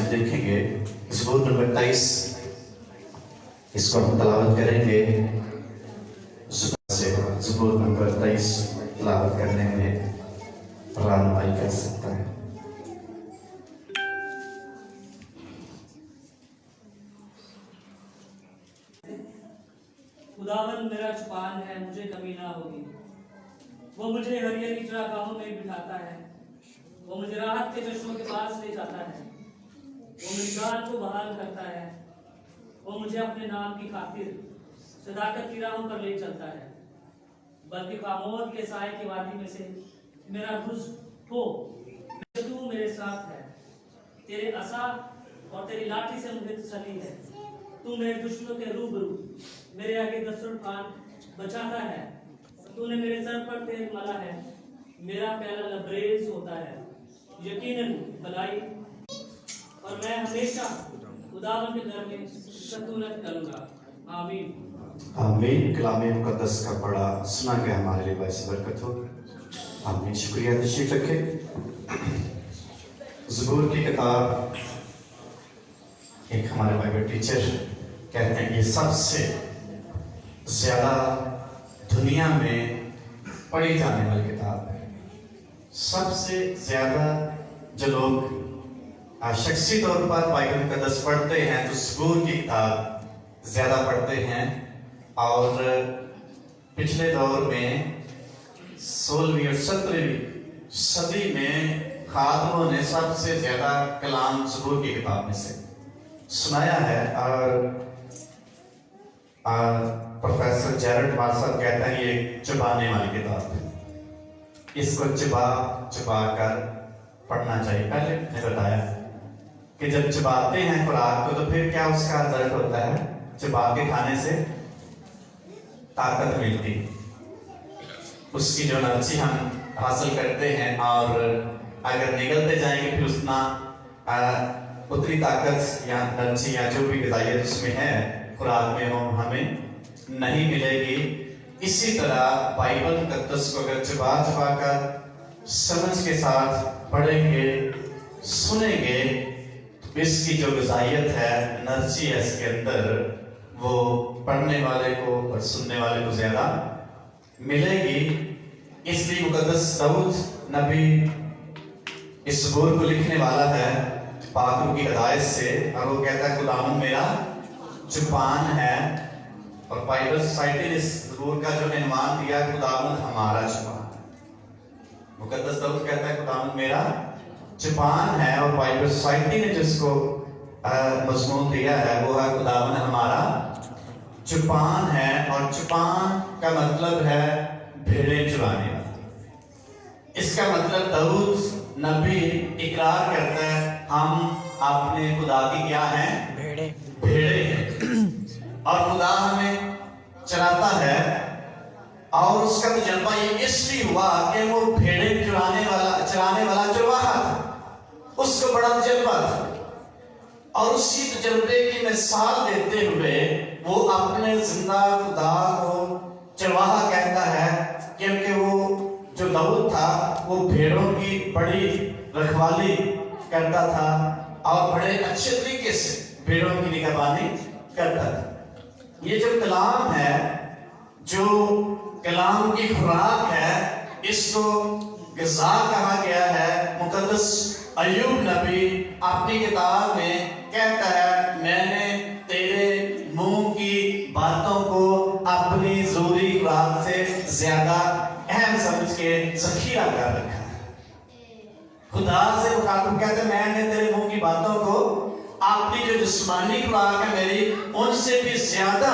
हम देखेंगे ज़बूर नंबर 23, इसको हम तलावत करेंगे से। ज़बूर नंबर 23 तलावत करने में रहनुमाई कर सकता है। खुदावन मेरा चुपान है, मुझे कमी ना होगी। वो मुझे हरियाली चरागाहों में बिठाता है, वो मुझे राहत के चश्मों के पास ले जाता है, वो मेरी जान को बहाल करता है, वो मुझे अपने नाम की खातिर सदाकत की राहों पर ले चलता है। बल्कि खामोश के साए की वादी में से मेरा गुज़ हो, तू मेरे साथ है। तेरे असा और तेरी लाठी से मुझे तसल्ली है। तू मेरे दुश्मनों के रूबरू मेरे आगे दस्तूर खान बचाता है। तूने मेरे सर पर तेल मला है, मेरा प्याला लबरेज होता है। यकीनन भलाई और मैं हमेशा खुदावन के घर में सकूनत करूंगा। आमीन। आमीन। कलाम मुकद्दस का पढ़ा सुना के हमारे लिए बाइस बरकत हो। आमीन। शुक्रिया। तशरीफ रखें। ज़बूर की किताब, एक हमारे बाइबल टीचर कहते हैं ये सबसे ज्यादा दुनिया में पढ़ी जाने वाली किताब है। सबसे ज्यादा जो लोग शख्सी तौर पर बाइबल मुकद्दस पढ़ते हैं तो ज़बूर की किताब ज्यादा पढ़ते हैं। और पिछले दौर में 16वीं और 17वीं सदी में खादमों ने सबसे ज्यादा कलाम ज़बूर की किताब में से सुनाया है। और प्रोफेसर जेरड मार्शल कहता है ये चबाने वाली किताब है, इसको चबा कर पढ़ना चाहिए। पहले मैंने बताया कि जब चबाते हैं खुराक को तो फिर क्या उसका रिजल्ट होता है, चबा के खाने से ताकत मिलती, उसकी जो एनर्जी हम हासिल करते हैं। और अगर निगलते जाएंगे फिर उतनी ताकत या एनर्जी या जो भी ग़िज़ाइयत उसमें है खुराक में हो हमें नहीं मिलेगी। इसी तरह बाइबल मुकद्दस को अगर चबा कर समझ के साथ पढ़ेंगे सुनेंगे तो इसकी जो ग़िज़ाइयत है, एनर्जी है इसके अंदर, वो पढ़ने वाले को और सुनने वाले को ज्यादा मिलेगी। इसलिए मुकद्दस दाऊद नबी इस ज़बूर को लिखने वाला है पाक रूह की हिदायत से, और वो कहता है खुदावन मेरा चुपान है। और बाइबल सोसाइटी ने इस ज़बूर का जो इन्वान दिया खुदावन हमारा चुपान। मुकद्दस दाऊद कहता है खुदावन मेरा चुपान है, और बाइबल सोसाइटी ने जिसको मज़मून दिया है वो है खुदावन हमारा चुपान है। और चुपान का मतलब है भेड़ें चुराने वाला। इसका मतलब दाऊद नबी इकरार करता है हम अपने खुदा की क्या हैं? भेड़े हैं। और खुदा हमें चलाता है। और उसका तजर्बा ये इसलिए हुआ कि वो भेड़े चराने वाला चरवाहा था, उसको बड़ा तजर्बा था। और उसी तजर्बे की मिसाल देते हुए वो अपने जिंदा खुदा को चरवाहा कहता है, क्योंकि वो जो दाऊद था वो भेड़ों की बड़ी रखवाली करता था और बड़े अच्छे तरीके से भेड़ों की निगहबानी करता था। ये जो कलाम है, जो कलाम की खुराक है, इसको ग़िज़ा कहा गया है। मुकद्दस अय्यूब नबी अपनी किताब में कहता है मैंने तेरे मुंह की बातों को अपनी ज़रूरी खुराक से ज्यादा अहम समझ के ज़ख़ीरा कर रखा है। खुदा से मुखातिब कहते हैं मैंने तेरे मुंह की बातों को अपनी जो जिस्मानी खुराक है मेरी उनसे भी ज्यादा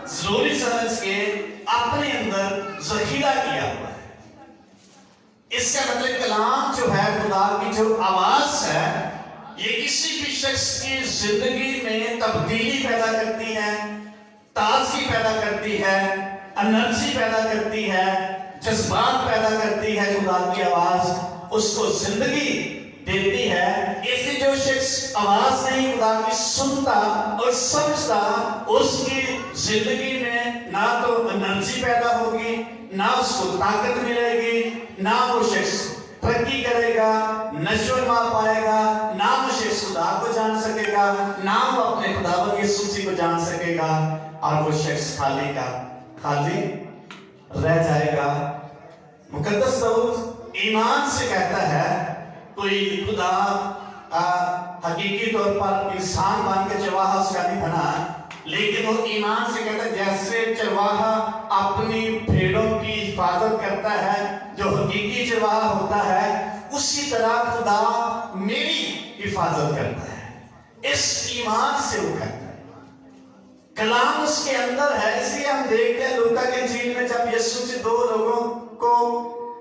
जरूरी समझ के अपने अंदर ज़ख़ीरा किया हुआ है। इसका मतलब कलाम जो है, खुदा की जो आवाज है, ये किसी भी शख्स की जिंदगी में तब्दीली पैदा करती है, ताजगी पैदा करती है, एनर्जी पैदा करती है, जज्बात पैदा करती है। खुदा की आवाज उसको जिंदगी देती है। इसलिए जो शख्स आवाज नहीं खुदा की सुनता और समझता, उसकी जिंदगी में ना तो एनर्जी पैदा होगी, ना उसको ताकत मिलेगी, ना वो शख्स तरक्की करेगा, नशो मा पाएगा, ना वो शख्स खुदा को जान सकेगा, ना वो अपने खुदावंद यीशु मसीह को जान सकेगा, और वो शख्स खाली रह जाएगा। मुकद्दस दाऊद ईमान से कहता है, कोई खुदा हकीकी तौर पर इंसान बन के चरवाहा उसका नहीं बना, लेकिन वो ईमान से कहता है जैसे चरवाहा अपनी भेड़ों की हिफाजत करता है, जो हकीकी चरवाहा होता है, उसी तरह खुदा मेरी हिफाजत करता है। इस ईमान से वो कहता है, कलाम उसके अंदर है। इसलिए हम देखते हैं लूका के इंजील में जब यीशु से दो लोगों को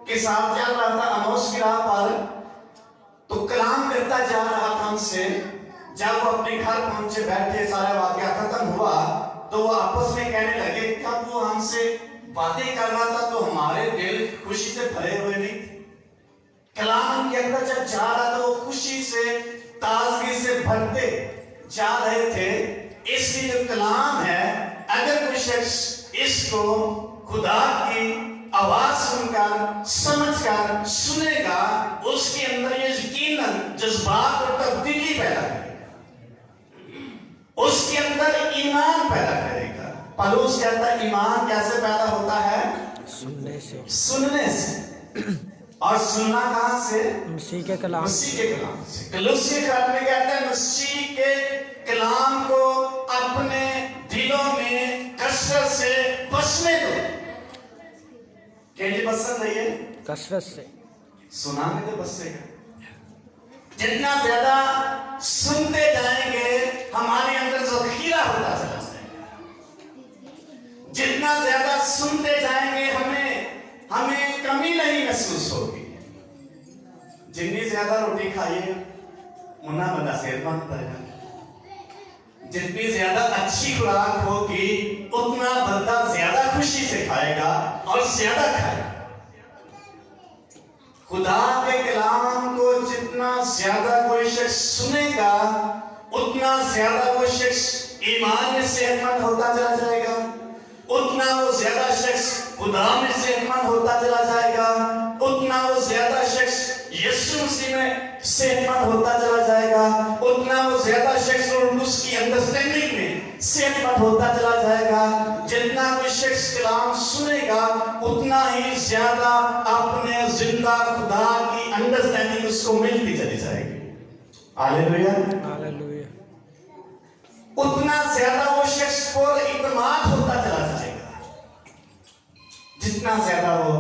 के साथ चल रहा था अमौस की राह पर, तो कलाम करता जा रहा था हमसे। जब वो अपने घर पहुंचे, बैठे, सारा वाकया खत्म हुआ, तो वो आपस में कहने लगे, जब वो हमसे बातें कर रहा था तो हमारे दिल खुशी से भरे हुए नहीं थे। कलाम के अंदर जब जा रहा था वो खुशी से, ताजगी से भरते जा रहे थे। इसलिए जो कलाम है, अगर कोई शख्स इसको खुदा की आवाज सुनकर, समझकर सुनेगा, उसके अंदर ये यकीनन जज्बात और तब्दीली पैदा करेगा, उसके अंदर ईमान पैदा करेगा। पौलुस कहता है ईमान कैसे पैदा होता है? सुनने से। और सुनना कहां से? मसीह के कलाम से। कलूसी खत में कहते हैं मसीह के कलाम को अपने दिलों में कसरत से बसने दो। कैसे बसना चाहिए? कसरत से। सुना में तो बसेगा। जितना ज्यादा सुनते जाएंगे, हमारे अंदर ज़ख़ीरा होता चला जाएगा। जितना ज्यादा सुनते जाएंगे, हमें कमी नहीं महसूस होगी। जितनी ज्यादा रोटी खाइए, उतना बंदा सेहतमंद बनेगा। जितनी ज्यादा अच्छी खुराक होगी, उतना बंदा ज्यादा खुशी से खाएगा और ज्यादा खाएगा। खुदा के कलाम को जितना ज्यादा कोई शख्स सुनेगा, उतना ज्यादा वो शख्स ईमान में सेहतमंद होता चला जाएगा, उतना वो ज्यादा शख्स खुदा में सेहतमंद होता चला जाएगा, उतना वो ज्यादा शख्स यीशु मसीह में सेहतमंद होता चला जाएगा, उतना वो ज्यादा शख्स उसकी अंडरस्टैंडिंग में सेहतमंद होता चला जाएगा। जितना कोई शख्स कलाम सुनेगा, उतना ही ज्यादा अपने जिंदा खुदा की अंडरस्टैंडिंग उसको मिलती चली जाएगी। Hallelujah, hallelujah. उतना ज्यादा वो शख्स पर इत्मीनान होता चला जाएगा। जितना ज्यादा वो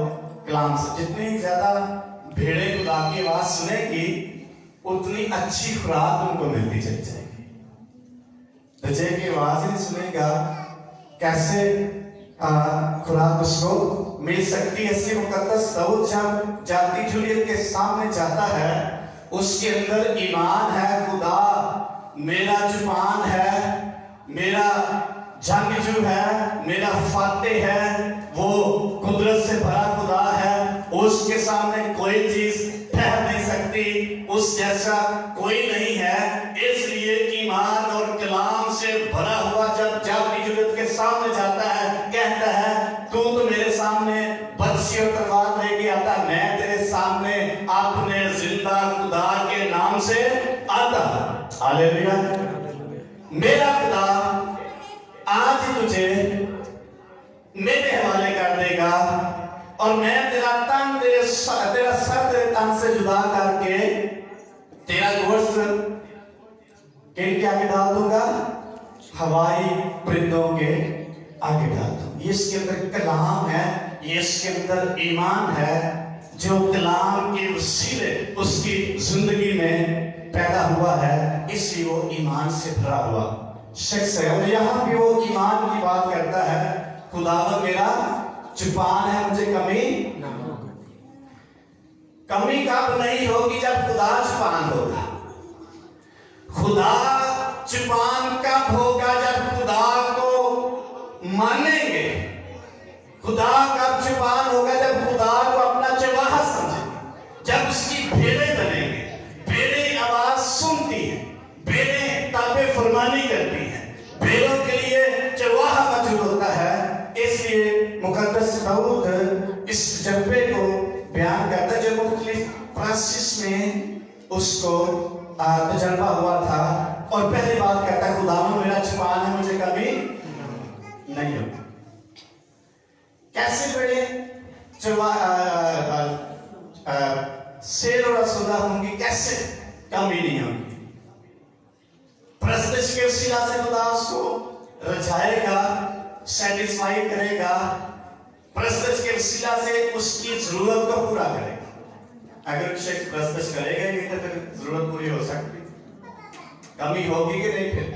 कलाम से, जितनी ज्यादा भेड़े खुदा की आवाज सुनेगी, उतनी अच्छी खुराक उनको मिलती चली जाएगी। बच्चे की आवाज नहीं सुनेगा, कैसे खुराक उसको मिल सकती है? इसलिए मुकद्दस दाऊद जब जाती जूलियत के सामने जाता है, उसके अंदर ईमान है, खुदा मेरा जुबान है, मेरा जंगजू है, मेरा फातेह है, वो कुदरत से भरा खुदा है, उसके सामने कोई चीज ठहर नहीं सकती, उस जैसा कोई नहीं है। इसलिए ईमान और कलाम से भरा हुआ जब जाती जूलियत के सामने जाता है, कहता है तू तो मेरे सामने बंसी और तलवार लेके आता, मैं तेरे सामने अपने जिंदा खुदा के नाम से आता। हालेलुया। मेरा खुदा आज ही तुझे मेरे हवाले कर देगा और मैं तेरा तन तेरा सर तेरे तन से जुदा करके तेरा गोश्त किनके आगे डाल दूंगा? हवाई परिंदों के आगे डाल दूंगा। ये इसके अंदर कलाम है, ये इसके अंदर ईमान है, जो कलाम के वसीले उसकी जिंदगी में पैदा हुआ है, इसलिए वो ईमान से भरा हुआ शख्स है। और यहाँ भी वो ईमान की बात करता है, खुदावंद मेरा जुबान है, मुझे कमी ना होगी। कमी कब नहीं होगी? जब खुदा जुबान होगा। खुदा जुबान कब होगा? जब खुदा को मानेंगे। खुदा कब जुबान होगा? जब खुदा को अपना चरवाहा समझेंगे, जब उसकी भेड़ें बनेंगे। भेड़ें आवाज सुनती है, भेड़ें ताबे फरमानी करती हैं, भेड़ों के लिए चरवाहा मौजूद होता है। इसलिए मुकद्दस दाऊद इस जज्बे को बयान करता है, जो मुख्तलिफ प्रोसेस में उसको तजर्बा हुआ था, और पहली बात कहता है खुदावंद मेरा जुबान है, मुझे कभी नहीं होगी। कैसे बड़े शेर और असुदा होंगी, कैसे कमी नहीं होगी। प्रस्तुत के शिला से खुदा उसको रजाएगा, सेटिस्फाई करेगा, प्रस्तुत के शिला से उसकी जरूरत को पूरा करेगा। अगर शख्स प्रस्तुत करेगा नहीं तो फिर जरूरत पूरी हो सकती, कमी होगी कि नहीं। फिर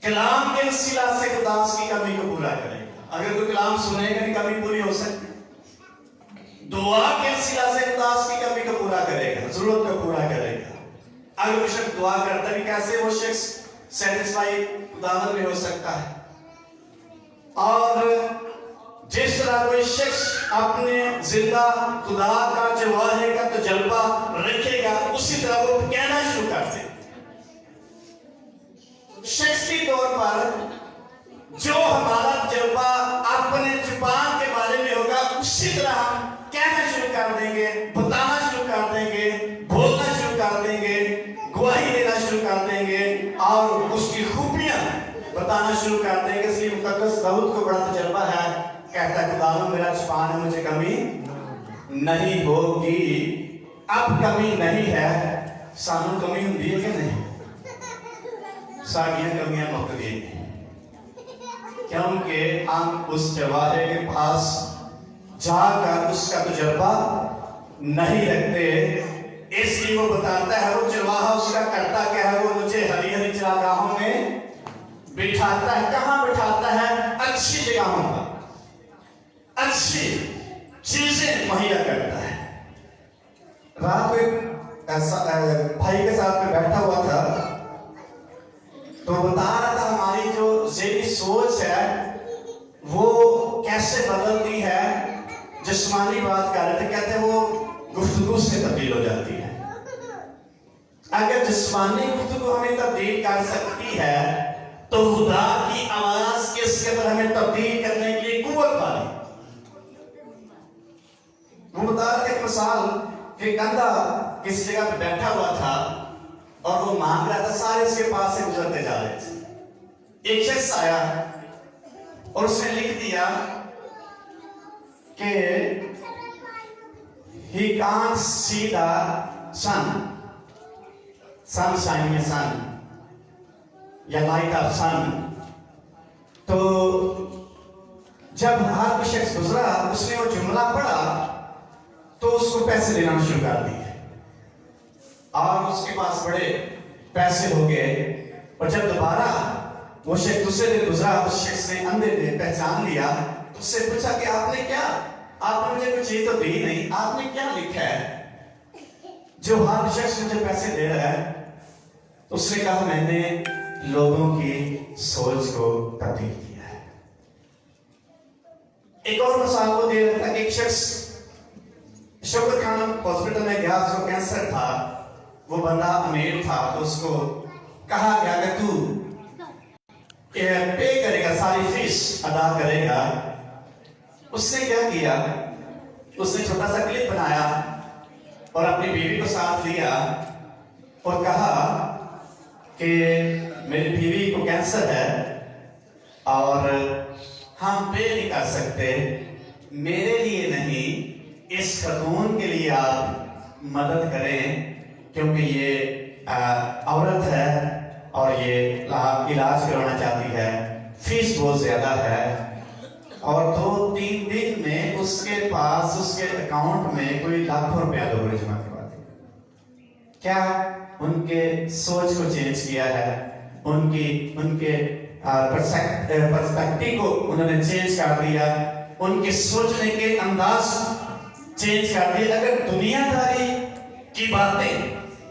कलाम के शिला से खुदा उसकी कमी को पूरा करेगा। अगर कोई कलाम सुनेगा नहीं, कमी पूरी हो सकती। दुआ के सिला से खुदा उसकी कमी को पूरा करेगा, जरूरत को पूरा करेगा। अगर कोई शख्स दुआ करता है, कैसे वो शख्स सेटिस्फाई खुदावंद में हो सकता है। और जिस तरह कोई शख्स अपने जिंदा खुदा का जो वाहे का तजर्बा रखेगा, उसी तरह वो कहना शुरू कर दे। शख्सी तौर पर जो हमारा तजर्बा अपने जुबान के बारे में होगा, उसी तरह हम कहना शुरू कर देंगे, बताना शुरू कर देंगे, बोलना शुरू कर देंगे, गवाही देना शुरू कर देंगे और उसकी खूबियां बताना शुरू कर देंगे। इसलिए मुकद्दस दाऊद को बड़ा तजर्बा है, कहता है खुदावंद मेरा जुबान है, मुझे कमी नहीं होगी। अब कमी नहीं है, सानू कमी होती है कि नहीं? सारियां कमियां मुक गई, क्योंकि हम उस जवाहर के पास जाकर उसका तजर्बा नहीं रखते। इसलिए वो बताता है, वो चरवाहा उसका करता क्या है, वो मुझे हरी हरी चरागाहों में बिठाता है। कहां बिठाता है? अच्छी जगहों पर, अच्छी चीजें मुहैया करता है। रात को एक ऐसा भाई के साथ में बैठा हुआ था, तो बता रहा था हमारी जो ज़हनी सोच है वो कैसे बदलती है। जिस्मानी बात कर रहे थे, कहते वो गुफ्तगू से तब्दील हो जाती है। अगर जिस्मानी गुफ्तगू हमें तब्दील कर सकती है, तो खुदा की आवाज किस कदर हमें तब्दील करने के लिए कुव्वत वाली। वो बता रहे थे एक मिसाल कि कंधा किस जगह पे बैठा हुआ था और वो मांग रहा था, सारे इसके पास से गुजरते जा रहे थे। एक शख्स आया और उसने लिख दिया कि he can't see the sun, sunshine में sun या light of sun। तो जब हर कोई शख्स गुजरा, उसने वो जुमला पढ़ा तो उसको पैसे देना शुरू कर दिए और उसके पास बड़े पैसे हो गए। और जब दोबारा वो शख्स दूसरे दिन गुजरा, उस शख्स ने अंधे ने पहचान लिया, उससे पूछा कि आपने क्या, आपने मुझे कोई चीज तो दी नहीं, आपने क्या लिखा है जो हर शख्स मुझे पैसे दे रहा है? उसने कहा मैंने लोगों की सोच को तब्दील किया है। एक और मिसाल को दे रहा था कि एक शख्स शौकत खान हॉस्पिटल में गया, उसको कैंसर था, वो बंदा अमीर था, तो उसको कहा गया कि तू पे करेगा, सारी फीस अदा करेगा। उसने क्या किया, उसने छोटा सा क्लिप बनाया और अपनी बीवी को साथ लिया और कहा कि मेरी बीवी को कैंसर है और हम पे नहीं कर सकते, मेरे लिए नहीं, इस खातून के लिए आप मदद करें, क्योंकि ये औरत है और ये इलाज करवाना चाहती है, फीस बहुत ज्यादा है। और 2-3 दिन में उसके पास उसके अकाउंट में कोई लाखों रुपया लोगों ने जमा करवा दिया। क्या उनके सोच को चेंज किया है, उनके पर्सपेक्टिव को उन्होंने चेंज कर दिया, उनके सोचने के अंदाज चेंज कर दिए। अगर दुनियादारी की बातें,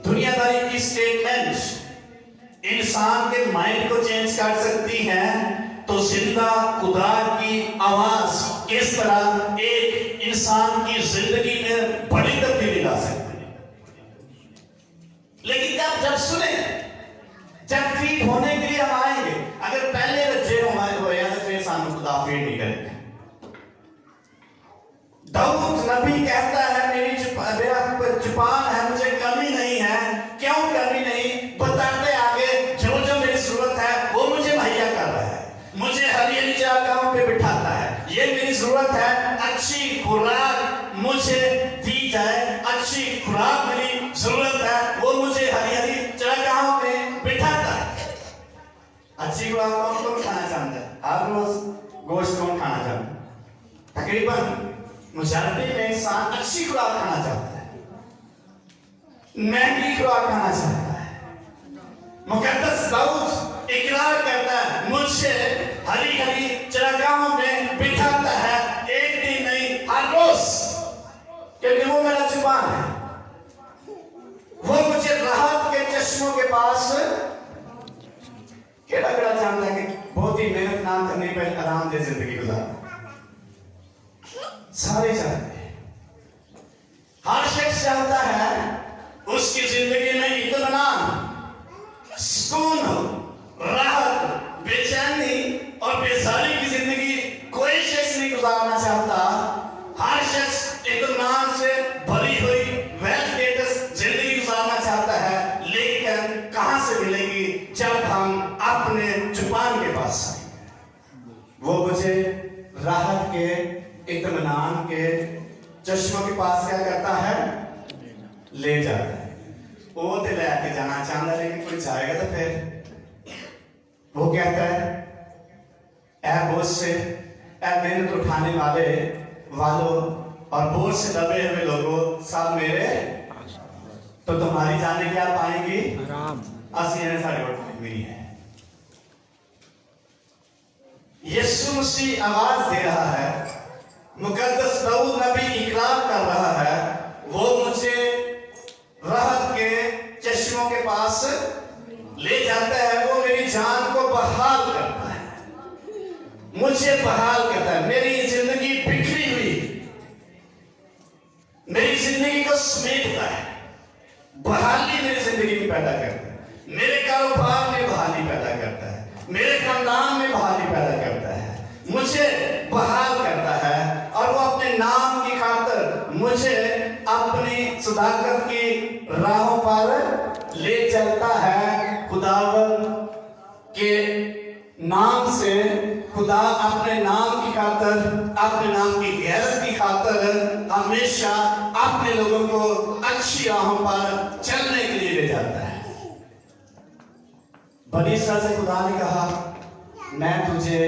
दुनियादारी की स्टेटमेंट्स इंसान के माइंड को चेंज कर सकती हैं, तो जिंदा खुदा की आवाज किस तरह एक इंसान की जिंदगी में बड़ी तब्दीली ला सकती है। लेकिन जब सुने, जब फीड होने के लिए हम आएंगे, अगर पहले रज्जे हमारे हो तो फिर सामने खुदा फीड नहीं करेंगे। दाऊद नबी कहता है मेरी जुबान है, मुझे कमी नहीं है। क्यों जरूरत है अच्छी खुराक मुझे दी जाए, अच्छी खुराक मेरी जरूरत है, वो मुझे हरी हरी चरागाहों पे बिठाता है। अच्छी खुराक कौन कौन खाना चाहता है? हर रोज गोश्त कौन खाना चाहता है? तकरीबन मुजफ्फर में इंसान अच्छी खुराक खाना चाहता है, महंगी खुराक खाना चाहता है। मुकद्दस दाऊद इकरार करता है, मुझे हरी हरी चरागाहों में बिठाता है, एक दिन नहीं हर रोज, क्योंकि वो मेरा जुबान है। वो मुझे राहत के चश्मों के पास केड़ा जानता है कि बहुत ही मेहनत ना करने पर आराम दे जिंदगी गुजार, सारे चाहते हैं। हर शख्स चाहता है उसकी जिंदगी में इत्मीनान, सुकून हो, राहत, बेचैनी और बेजारी की जिंदगी कोई शख्स नहीं गुजारना चाहता। हर शख्स इत्मीनान से भरी हुई वेल स्टेटस जिंदगी गुजारना चाहता है, लेकिन कहां से मिलेगी? जब हम अपने जुबान के पास आएंगे। वो मुझे राहत के, इत्मीनान के चश्मों के पास क्या करता है? ले जाता है। वो तो लेके जाना चाहता है, लेकिन कोई जाएगा तो फिर वो कहता है, ऐ बोझ से, ऐ मेहनत उठाने वालों और बोझ से दबे हुए लोगों, सब मेरे, तो तुम्हारी जाने क्या पाएंगी? आराम। असली साढ़े वोट मिली है। यीशु मसीह आवाज दे रहा है, मुकद्दस दाऊद नबी इकरार कर रहा है, वो मुझे राहत के चश्मों के पास ले जाता है, वो मेरी जान को बहाल करता है, मुझे बहाल करता है। मेरी जिंदगी बिखरी हुई, मेरी जिंदगी को समेटता है, बहाली मेरी जिंदगी में पैदा करता है, मेरे कारोबार में बहाली पैदा करता है, मेरे खानदान में बहाली पैदा करता है, मुझे बहाल करता है, और वो अपने नाम की खातिर मुझे अपनी सदाकत की राहों पर ले चलता है। खुदावन के नाम से खुदा अपने नाम की खातिर, अपने नाम की गैरत की खातिर हमेशा अपने लोगों को अच्छी राहों पर चलने के लिए ले जाता है। बनी इसराइल से खुदा ने कहा, मैं तुझे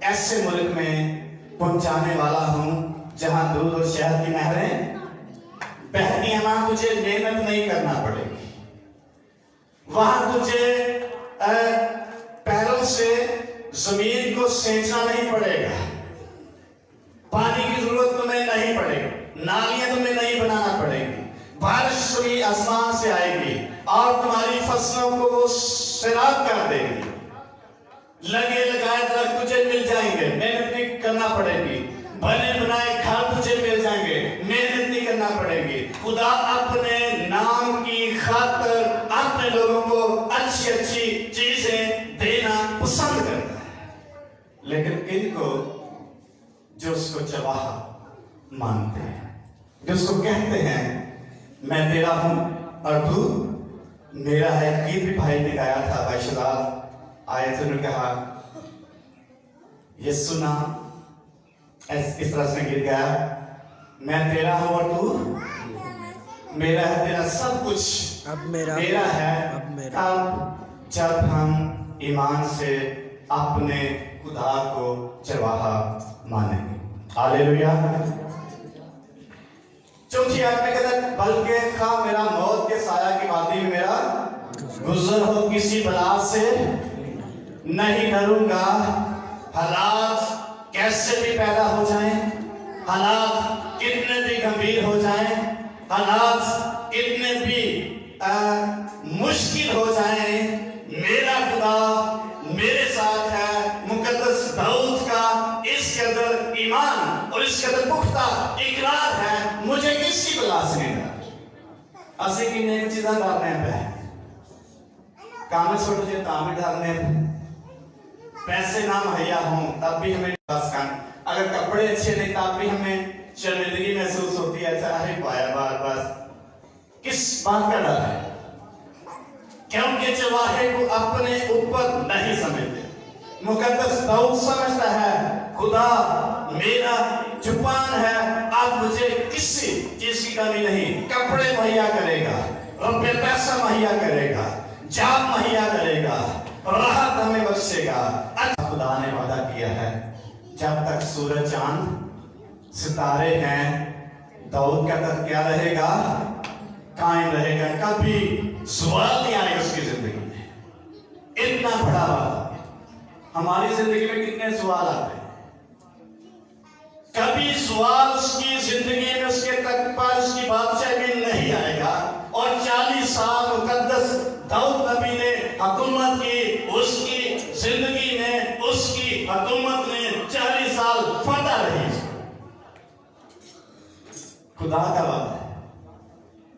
ऐसे मुल्क में पहुंचाने वाला हूं जहां दूध और शहद की नहरें बहती हैं, वहां तुझे मेहनत नहीं करना पड़ेगी, वहां तुझे पैरों से जमीन को सींचना नहीं पड़ेगा, पानी की जरूरत तुम्हें नहीं पड़ेगी, नालियां तुम्हें नहीं बनाना पड़ेगी, बारिश भी आसमान से आएगी और तुम्हारी फसलों को वो सैराब कर देगी, लगे लगाए दरख्त तुझे मिल जाएंगे, मेहनत नहीं करना पड़ेगी, बने बनाए घर तुझे मिल जाएंगे, मेहनत नहीं करना पड़ेगी। खुदा अपने नाम की खातिर अपने लोगों को अच्छी अच्छी चीजें देना पसंद करता है, लेकिन इनको जो उसको चवाहा मानते हैं, जो उसको कहते हैं मैं तेरा हूं और तू मेरा है। गीत भी भाई ने गाया था, भाई शदाब आए थे, उन्होंने कहा ये सुना, इस तरह से गीत गाया, मैं तेरा हूं और तू मेरा है, तेरा सब कुछ अब मेरा है। अब जब हम ईमान से अपने खुदा को चरवाहा मानेंगे। हालेलुया। चौथी आयत में कहता है, बल्कि खा मेरा मौत के साया की वादी में मेरा गुजर हो, किसी बला से नहीं डरूंगा। हालात कैसे भी पैदा हो जाएं, हालात कितने भी गंभीर हो जाएं, हालात कितने भी मुश्किल हो जाएं, मेरा खुदा मेरे साथ है। मुकद्दस दाऊद का इस कदर ईमान और इस कदर पुख्ता इकरार है, मुझे किसी बला से नहीं डर। असि की नेक चीज़ां डरने पे काम छोड़ मुझे तामे डरने पे, पैसे ना मुहैया हों तब भी हमें बस कर, अगर कपड़े अच्छे नहीं तब भी हमें शर्मिंदगी महसूस होती है, अरे पाया बार बार। किस बात का डर है? क्योंकि चवाहे को अपने ऊपर नहीं समझते, मुकद्दस दाऊद समझता है खुदा मेरा जुबान है, अब मुझे किसी चीज की कमी नहीं। कपड़े मुहैया करेगा, रुपये पैसा मुहैया करेगा, जाप मुहैया करेगा, राहत हमें बख्शेगा। अच्छा खुदा ने वादा किया है जब तक सूरज चांद सितारे हैं दाऊद का तक क्या रहेगा, कायम रहेगा। कभी सवाल नहीं आएगा उसकी जिंदगी में। इतना बड़ा वादा। हमारी जिंदगी में कितने सवाल आते हैं, कभी सवाल उसकी जिंदगी में उसके तक पर उसकी बादशाह में नहीं आएगा। और 40 साल मुकद्दस दाऊद नबी ने हुकूमत की, उसकी जिंदगी में उसकी हुकूमत में 40 साल फतह रही। खुदा का वादा है,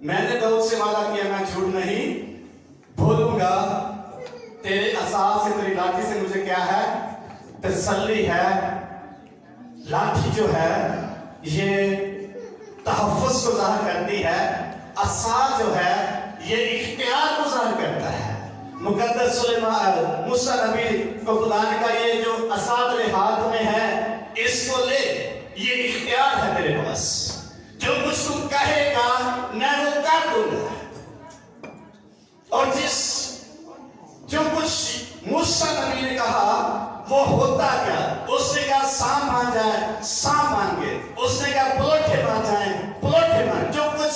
मैंने दाऊद से वादा किया मैं झूठ नहीं बोलूंगा, तेरे असास से तेरी लाठी से मुझे क्या है, तसल्ली है। लाठी जो है ये तहफ़्फ़ुज़ को ज़ाहिर करती है, असा जो है ये इख्तियार को ज़ाहिर करता है। मुकद्दस सुलेमान मूसा नबी को खुदा ने कहा ये जो असा तेरे हाथ में है इसको ले, ये इख्तियार है तेरे पास, जो कुछ तू कहेगा मैं वो कर दूंगा। और जो कुछ मूसा नबी ने कहा वो होता क्या, उसने कहा सांप मान जाए सांप मान गए, उसने कहा पलोठे मान जाए पलोठे मान। जो कुछ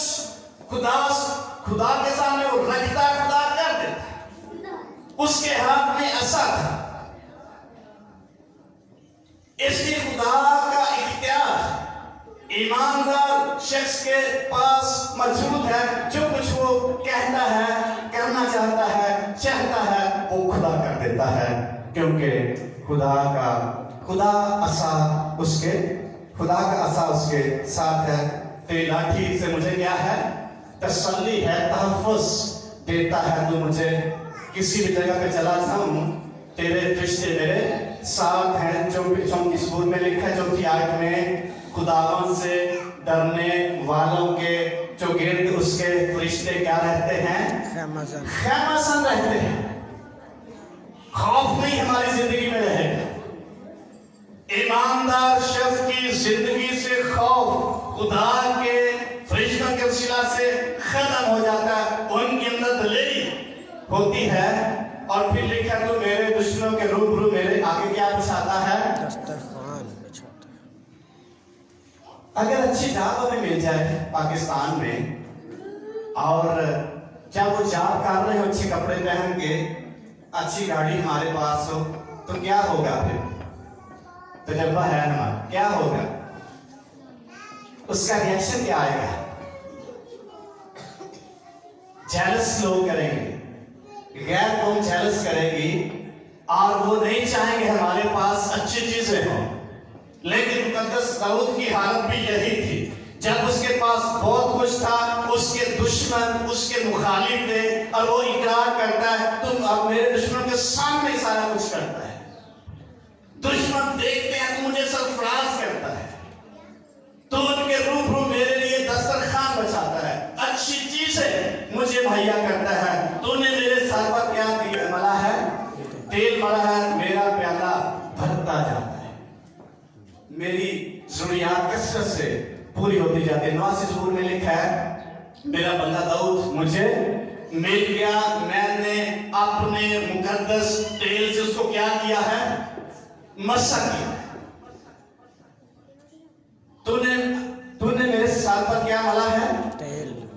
खुदा के सामने वो रखता खुदा कर देता। उसके हाथ में असा था, इसलिए खुदा का इख्तियार ईमानदार शख्स के पास मौजूद है। जो कुछ वो कहता है, करना चाहता है, चाहता है, वो खुदा कर देता है, क्योंकि खुदा का असा उसके साथ है। तेरी लाठी से मुझे क्या है, तसल्ली है, तहफ़्फ़ुज़ देता है। तू मुझे किसी भी जगह पे चला जाऊं तेरे फरिश्ते मेरे साथ हैं। जो इस बुक में लिखा है, जो की आयत में खुदावन से डरने वालों के जो गिर्द उसके फरिश्ते क्या रहते हैं, खैमासन रहते हैं। खौफ नहीं हमारी जिंदगी में रहेगा। ईमानदार शख्स की जिंदगी से खौफ खुदा के फरिश्तों के वसीला से खत्म हो जाता है, उनके अंदर दलेरी होती है। और फिर लिखा तो मेरे दुश्मनों के रूबरू मेरे आगे क्या बिछाता है, दस्तरखान बिछाता है। अगर अच्छी जॉब हमें मिल जाए पाकिस्तान में, और जब वो जॉब कर रहे हो अच्छे कपड़े पहन के, अच्छी गाड़ी हमारे पास हो, तो क्या होगा फिर, तजर्बा है हमारा, क्या होगा, उसका रिएक्शन क्या आएगा, जेलस लोग करेंगे, गैर कौम जेलस करेगी, और वो नहीं चाहेंगे हमारे पास अच्छी चीजें हो। लेकिन मुकद्दस दाऊद की हालत भी यही थी, जब उसके पास बहुत कुछ था, उसके दुश्मन उसके मुखालिफ थे, और वो इकरार करता है तुम अब मेरे दुश्मनों के सामने सारा कुछ करता है। दुश्मन देखते हैं तू मुझे सरफराज करता है, तो उनके रूबरू मेरे लिए दस्तरखान बचाता है, अच्छी चीजें मुझे मुहैया करता है। तूने मेरे सर पर क्या दिया मला है, तेल मला है, मेरा प्याला भरता जाता है, मेरी जरूरियात कसरत से पूरी होती जाती है। 89 ज़बूर में लिखा है मेरा बंदा दाऊद मुझे मिल गया, मैंने अपने मुकद्दस तेल से उसको क्या किया है, मसा किया। तूने मेरे सर पर क्या मला है,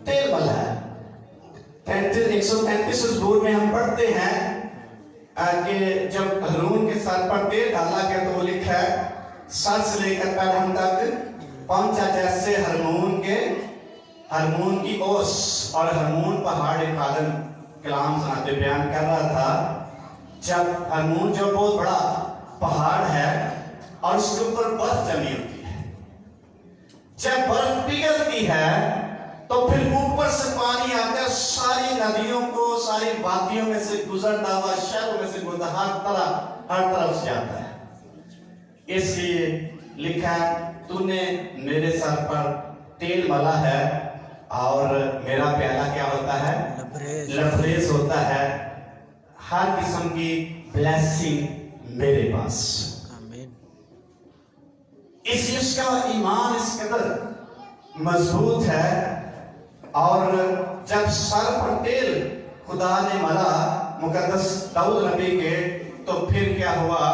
तेल मला है। 133 ज़बूर में हम पढ़ते हैं कि जब हारून के सर पर तेल डाला गया तो वो लिखा है सर से लेकर पैर तक पहुंचा जैसे हरमोन की ओस। और हरमोन पहाड़ एक आदम कलाम सुनाते बयान कर रहा था, जब हरमोन जो बहुत बड़ा पहाड़ है और उसके ऊपर बर्फ जमी होती है, जब बर्फ पिघलती है तो फिर ऊपर से पानी आता है, सारी नदियों को सारी वादियों में से गुजरता हुआ शहरों में से गुजरता हर तरफ से जाता है। इसलिए लिखा तूने मेरे सर पर तेल मला है और मेरा प्याला क्या होता है, लबरेज होता है। हर किस्म की ब्लेसिंग मेरे पास। आमीन। इसलिए उसका ईमान इस कदर मजबूत है। और जब सर पर तेल खुदा ने मरा मुकद्दस दाऊद नबी के, तो फिर क्या हुआ?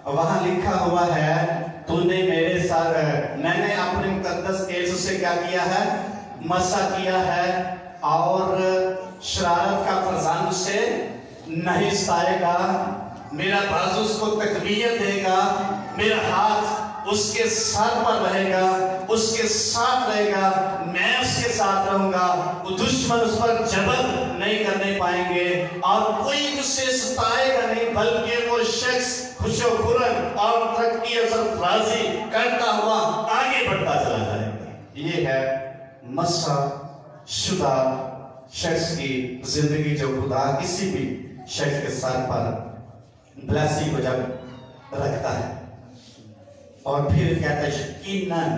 वहां लिखा हुआ है, तूने मेरे साथ, मैंने अपने मुकद्दस तेल से क्या किया है? मसा किया है, और शरारत का फरजान उसे नहीं सताएगा। मेरा बाजू उसको तकबीयत देगा, मेरा हाथ उसके सर पर रहेगा, उसके साथ रहेगा, मैं उसके साथ रहूंगा। वो दुश्मन उस पर जबर नहीं करने पाएंगे और कोई उसे सताएगा नहीं, बल्कि वो शख्स खुशो-खुर्रम और तरक्की और सरफराजी करता हुआ आगे बढ़ता चला जाएगा। ये है मसा शुदा शख्स की जिंदगी, जो खुदा किसी भी शख्स के सर पर ब्लेसिंग को जब रखता है। और फिर कहता है यकीनन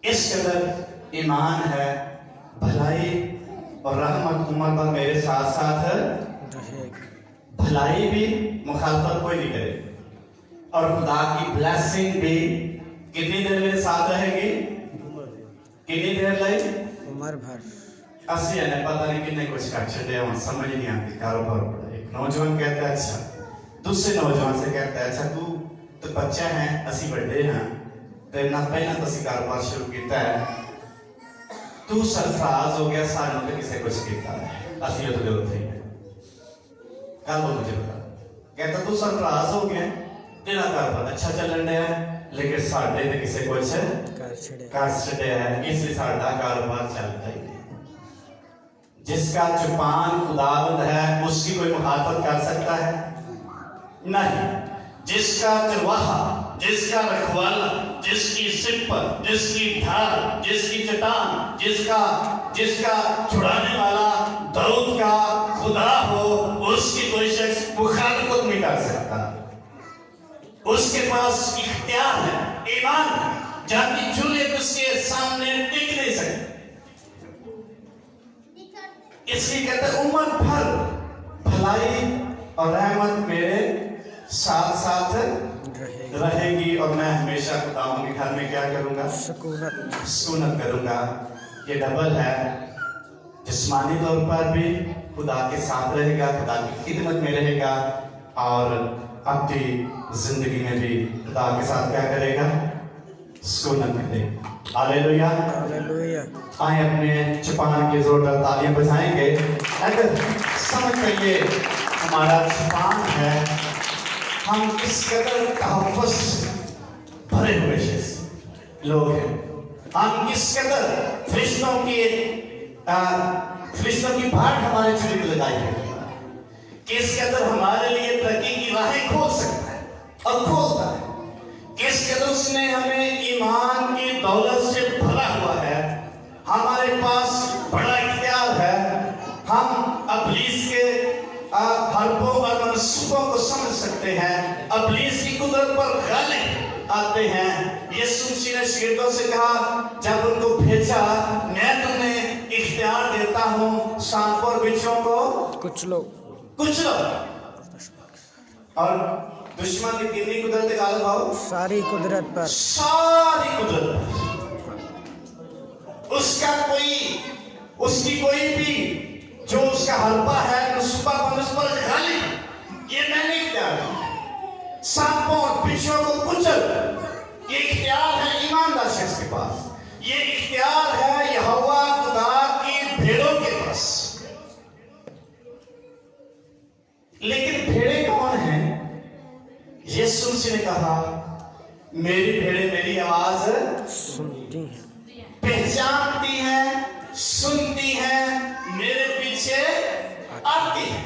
इस कदर ईमान है, भलाई और रहमत उम्र पर मेरे साथ साथ रहेगी। भलाई भी मुखालफत कोई नहीं करेगी, और खुदा की ब्लेसिंग भी कितनी देर मेरे साथ रहेगी? कितनी देर रहेगी? उम्र भर। असली है, पता नहीं कितने कुछ कर चले, समझ नहीं आती कारोबार। एक नौजवान कहता है, अच्छा, दूसरे नौजवान से कहता है, अच्छा तू तो बच्चा है, असी बड़े हैं, तेरे ना पहला तो असी कारोबार शुरू किया है, तू सरफराज हो गया, सानू तो किसी कुछ किया है, असी तो गलत है। कल वो मुझे बता, कहता तू सरफराज हो गया, तेरा कारोबार अच्छा चलन रहा है, लेकिन साढ़े तो किसी कुछ कर छड़े है, इसलिए साढ़ा कारोबार चलता ही। जिसका जुबान खुदावंद है उसकी कोई मुखातब कर सकता है? नहीं। जिसका चरवाहा, जिसका रखवाला, जिसकी सिपत, जिसकी ढाल, जिसकी चट्टान, जिसका छुड़ाने वाला दाऊद का खुदा हो, उसकी कोई शख्स मुखालफत नहीं कर सकता। उसके पास इख्तियार है, ईमान है, जाति चूल्हे उसके सामने टिक नहीं सकते। इसलिए कहते हैं उम्र भर भलाई और रहमत मेरे साथ साथ रहेगी, और मैं हमेशा खुदावंद के घर में क्या करूंगा? सुकूनत करूंगा। ये डबल है, जिस्मानी तौर पर भी खुदा के साथ रहेगा, खुदा की खिदमत में रहेगा, और अपनी जिंदगी में भी खुदा के साथ क्या करेगा? सुकूनत करेगा। Hallelujah, hallelujah. आए अपने चुपान के जोरदार तालियां बजाएंगे। अगर समझ कर ये हमारा चुपान है, हम किस कदर तहफ़्फ़ुज़ भरे हुए लोग हैं, हम किस कदर फरिश्तों की बाट हमारे चुरी में लगाई है, किस कदर हमारे लिए तरक्की की राहें खोल सकता है और खोलता है, किस कदर उसने हमें ईमान की दौलत से भरा हुआ है। हमारे पास बड़ा इख्तियार है, हम इब्लीस के हरबों और मनसूबों को समझ सकते हैं, इब्लीस की कुदरत पर गालिब आते हैं। यीशु मसीह ने शिगिर्दों से कहा, जब उनको भेजा, मैं तुम्हें इख्तियार देता हूँ, सांपों और बिच्छुओं को कुचलो। और दुश्मन की कितनी कुदरत गालिब आओ? सारी कुदरत पर, सारी कुदरत पर। उसकी कोई भी जो उसका हरबा है, नुस्बा उस पर गालिब, ये मैंने इख्तियार। सांपों और बिच्छुओं को कुचल, ये इख्तियार है ईमानदार शख्स के पास। ये इख्तियार है यहोवा खुदा की भेड़ों के पास। लेकिन भेड़ें कौन हैं? यीशु मसीह ने कहा, मेरी भेड़ें मेरी आवाज सुनती हैं, पहचानती हैं, सुनती हैं, मेरे पीछे आती हैं।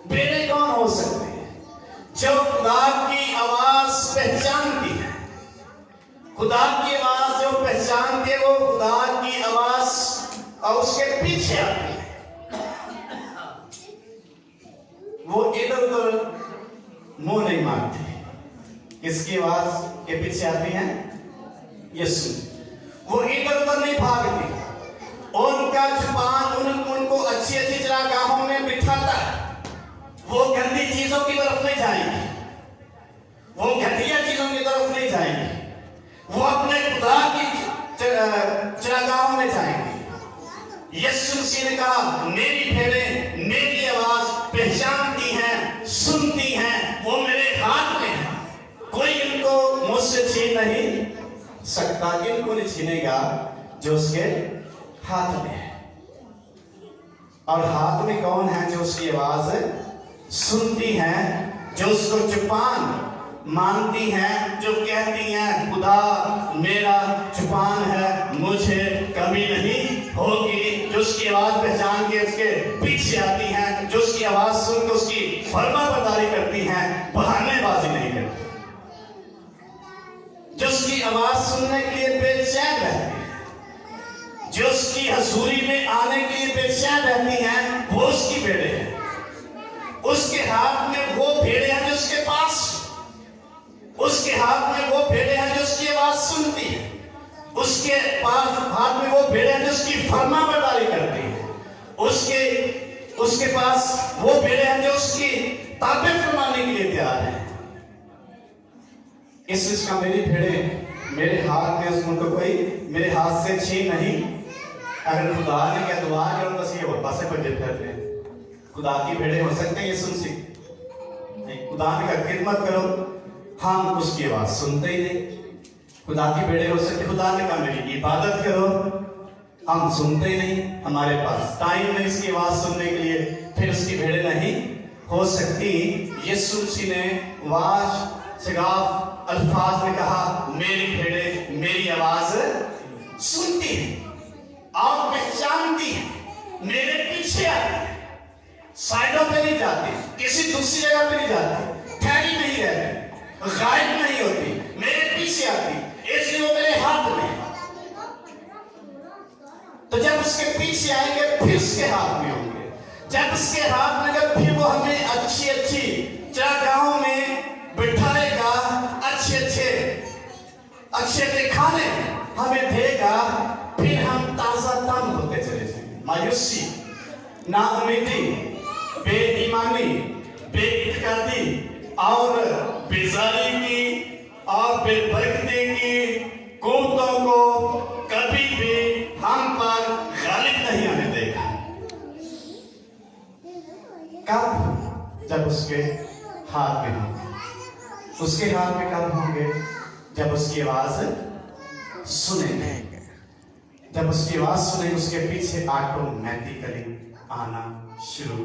भेड़ें कौन हो सकती हैं? जो खुदा की आवाज पहचानती है। खुदा की आवाज जो पहचानती है, वो खुदा की आवाज और उसके पीछे आती है। वो इधर उधर मुंह नहीं मारती। किसकी आवाज के पीछे आती है? यीशु। वो इधर उधर नहीं भागती, उनका जुबान उनको अच्छी अच्छी चरागाहों में बिठाता है। वो गंदी चीजों की तरफ नहीं जाएंगे, वो घटिया चीजों की तरफ नहीं जाएंगे, वो अपने खुदा की चरागाहों में जाएंगे। यीशु मसीह ने कहा मेरी भेड़ें मेरी आवाज पहचानती हैं, सुनती हैं, वो मेरे हाथ में है, कोई इनको मुझसे छीन नहीं सकता। इनको नहीं छीनेगा जो उसके हाथ में है। और हाथ में कौन है? जो उसकी आवाज सुनती हैं, जो उसको चुपान मानती हैं, जो कहती हैं खुदा मेरा चुपान है, मुझे कमी नहीं होगी, जो उसकी आवाज पहचान के उसके पीछे आती हैं, जो उसकी आवाज सुन के उसकी फरमाबरदारी करती हैं, बहानेबाजी नहीं करती, जो उसकी आवाज सुनने के लिए बेचैन रहती है, जो उसकी हजूरी में आने के लिए बेचैन रहती हैं, वो उसकी भेड़ें हैं। उसके हाथ में वो भेड़ें हैं जो उसके पास, उसके हाथ में वो भेड़ें हैं जो उसकी आवाज सुनती है, उसके पास हाथ में वो भेड़ें हैं जो उसकी फरमाबरदारी करती है, उसके पास वो भेड़ें हैं जो उसकी ताबे फरमाने के लिए तैयार है। इस चीज का मेरी भेड़ें मेरे हाथ में, उसको कोई मेरे हाथ से छीन नहीं। अगर खुदा ने क्या दुआ करो तो सही हो पासे पर फिरते हैं। खुदा की भेड़ें हो सकते हैं ये सुन सी नहीं, खुदा ने कहा खिदमत करो, हम उसकी आवाज सुनते ही नहीं। खुदा की भेड़ें हो सकते, खुदा ने कहा मेरी इबादत करो, हम सुनते ही नहीं, हमारे पास टाइम नहीं इसकी आवाज सुनने के लिए, फिर उसकी भेड़ें नहीं हो सकती। यीशु मसीह ने वाज शगाफ अल्फाज में कहा मेरी भेड़ें मेरी आवाज सुनती है और पहचानती है, मेरे पीछे आती है, साइडों पे नहीं जाती, किसी दूसरी जगह पे नहीं जाती, ठहरी नहीं रहती, गायब नहीं होती, मेरे पीछे आती, इसलिए वो मेरे हाथ में। तो जब उसके पीछे आएंगे फिर उसके हाथ में होंगे, जब उसके हाथ में जब फिर वो हमें अच्छी अच्छी चरागाहों में बिठाएगा, अच्छे खाने हमें देगा, फिर हम ताजा तन होते चले जाएंगे। मायूसी, नाउम्मीदी, बेईमानी, बेइत्तेकादी और बेजारी की और बेबरकती की कुव्वतों को कभी भी हम पर गालिब नहीं आने देगा। कब? जब उसके हाथ में होंगे। उसके हाथ में कब होंगे? जब उसकी आवाज सुनेंगे। जब उसकी आवाज सुनेंगे उसके पीछे ऑटोमेटिकली आना शुरू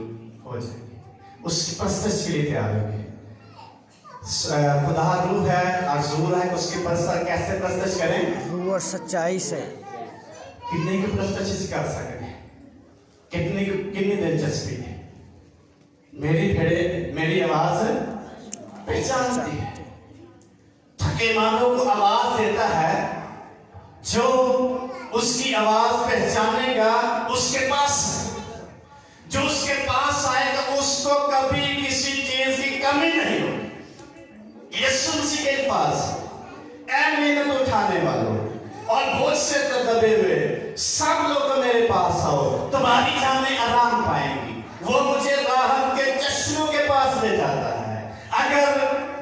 हो जाएंगे, उसकी परस्तिश के लिए तैयार होंगे। खुदा रूह है और ज़रूर है, उसकी परस्तिश कैसे परस्तिश करें? रूह और सच्चाई से। कितने की परस्तिश कर सकें? कितनी दिलचस्पी है। मेरी भेड़ें मेरी आवाज पहचानती है। थके मानों को आवाज देता है, जो उसकी आवाज पहचानेगा उसके पास, जो उसके पास आएगा उसको कभी किसी चीज की कमी नहीं होगी। यीशु मसीह के पास ऐ मेहनत उठाने वालों और बोझ से दबे हुए सब लोग मेरे पास आओ, तुम्हारी जानें आराम पाएंगी। वो मुझे राहत के चश्मों के पास ले जाता है। अगर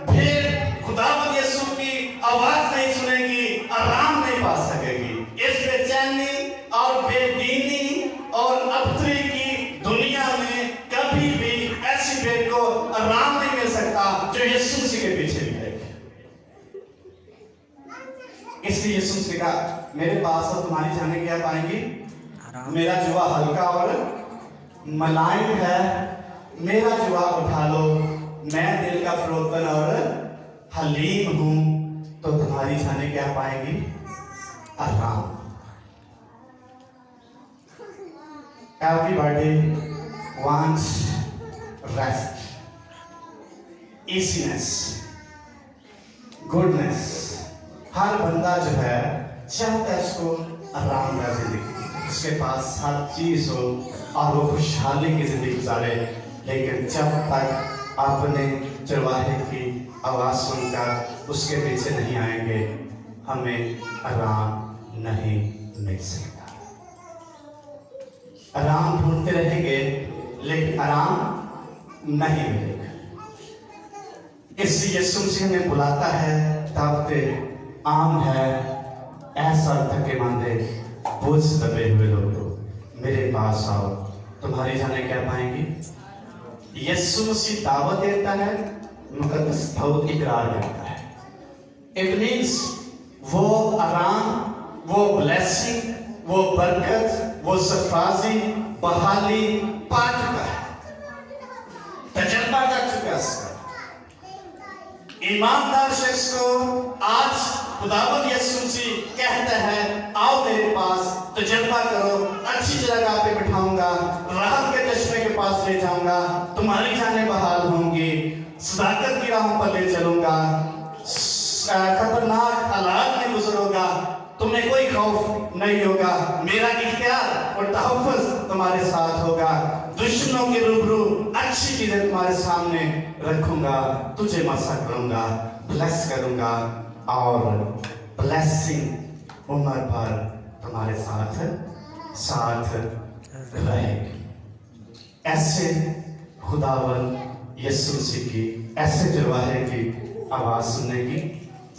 फिर खुदावंद यीशु की आवाज नहीं सुनेगी, आराम नहीं पा सकेगी। इस बेचैनी और बेदीनी और अबतरी की दुनिया में कभी भी ऐसी भेड़ को आराम नहीं मिल सकता जो यीशु मसीह के पीछे भी है। इसलिए यीशु मसीह का मेरे पास और तुम्हारी जाने क्या पाएंगी? मेरा जुआ हल्का और मलाइम है, मेरा जुआ उठा लो, मैं दिल का फरोतन और हलीम हूं, तो तुम्हारी जाने क्या पाएंगी? आराम। Everybody wants rest, easiness, goodness. हर बंदा जो है चाहता है उसको आरामदायक जिंदगी, उसके पास हर चीज हो और वो खुशहाली की जिंदगी गुजारे। लेकिन जब तक अपने चरवाहे की आवाज सुनकर उसके पीछे नहीं आएंगे, हमें आराम नहीं मिल सकता। आराम ढूंढते रहेंगे लेकिन आराम नहीं मिलेगा। इसलिए यीशु मसीह हमें बुलाता है तब पे आम है ऐसा थके मांदे बोझ दबे हुए लोगों मेरे पास आओ तुम्हारी जाने क्या पाएंगे। यीशु मसीह दावत देता है, मुकद्दस बहुत इकरार करता है। इट मीन्स वो आराम, वो ब्लेसिंग, वो बरकत, वो सरफराजी, बहाली पा चुका है, तजर्बा कर चुका है इसका। ईमानदार शख्स को आज खुदावंद यीशु मसीह कहता है आओ मेरे पास, तजर्बा करो, अच्छी जगह पे बिठाऊंगा, राहत के चश्मे के पास ले जाऊंगा, तुम्हारी जानें बहाल होंगी, सदाकत की राहों पर ले चलूंगा, खतरनाक हालात में गुजरोगा, तुम्हें कोई खौफ नहीं होगा, मेरा इख्तियार और तहफ़्फ़ुज़ तुम्हारे साथ होगा, दुश्मनों के रूबरू अच्छी चीजें तुम्हारे सामने रखूंगा, तुझे मसा करूंगा, ब्लेस करूंगा और ब्लेसिंग उम्र भर तुम्हारे साथ रहेगी। ऐसे खुदावंद यीशु मसीह की ऐसे चरवाहे की आवाज सुनने की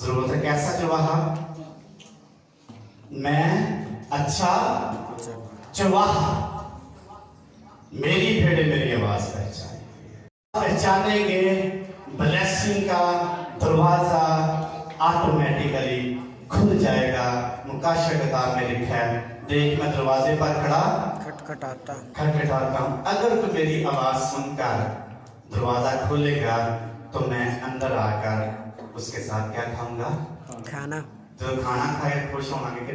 जरूरत है। कैसा चरवाहा? मैं अच्छा चरवाहा, मेरी भेड़ें मेरी आवाज पहचानेंगे। ब्लेसिंग का दरवाजा ऑटोमेटिकली खुल जाएगा। मुकाशा किताब में लिखा है, देख मैं दरवाजे पर खड़ा खटखटाता हूँ, अगर तू मेरी आवाज सुनकर दरवाजा खोलेगा तो मैं अंदर आकर उसके साथ क्या खाऊंगा? खाना। जो खाना खाए खुश होना के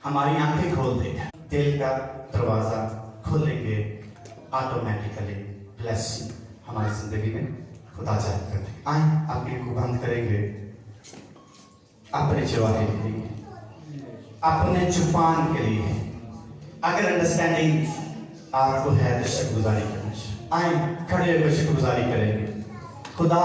हमारी आंखें खोल देगा, दिल का दरवाजा खोलेंगे, ऑटोमेटिकली ब्लेसिंग हमारी जिंदगी में खुदा जाहिर कर देगा। आए आंखें को बंद करेंगे, अपने चरवाहे के लिए, अपने जुबान के लिए। अगर अंडरस्टैंडिंग आपको है तो शुक्रगुजारी करना। आए खड़े होकर शुक्रगुजारी करेंगे। खुदा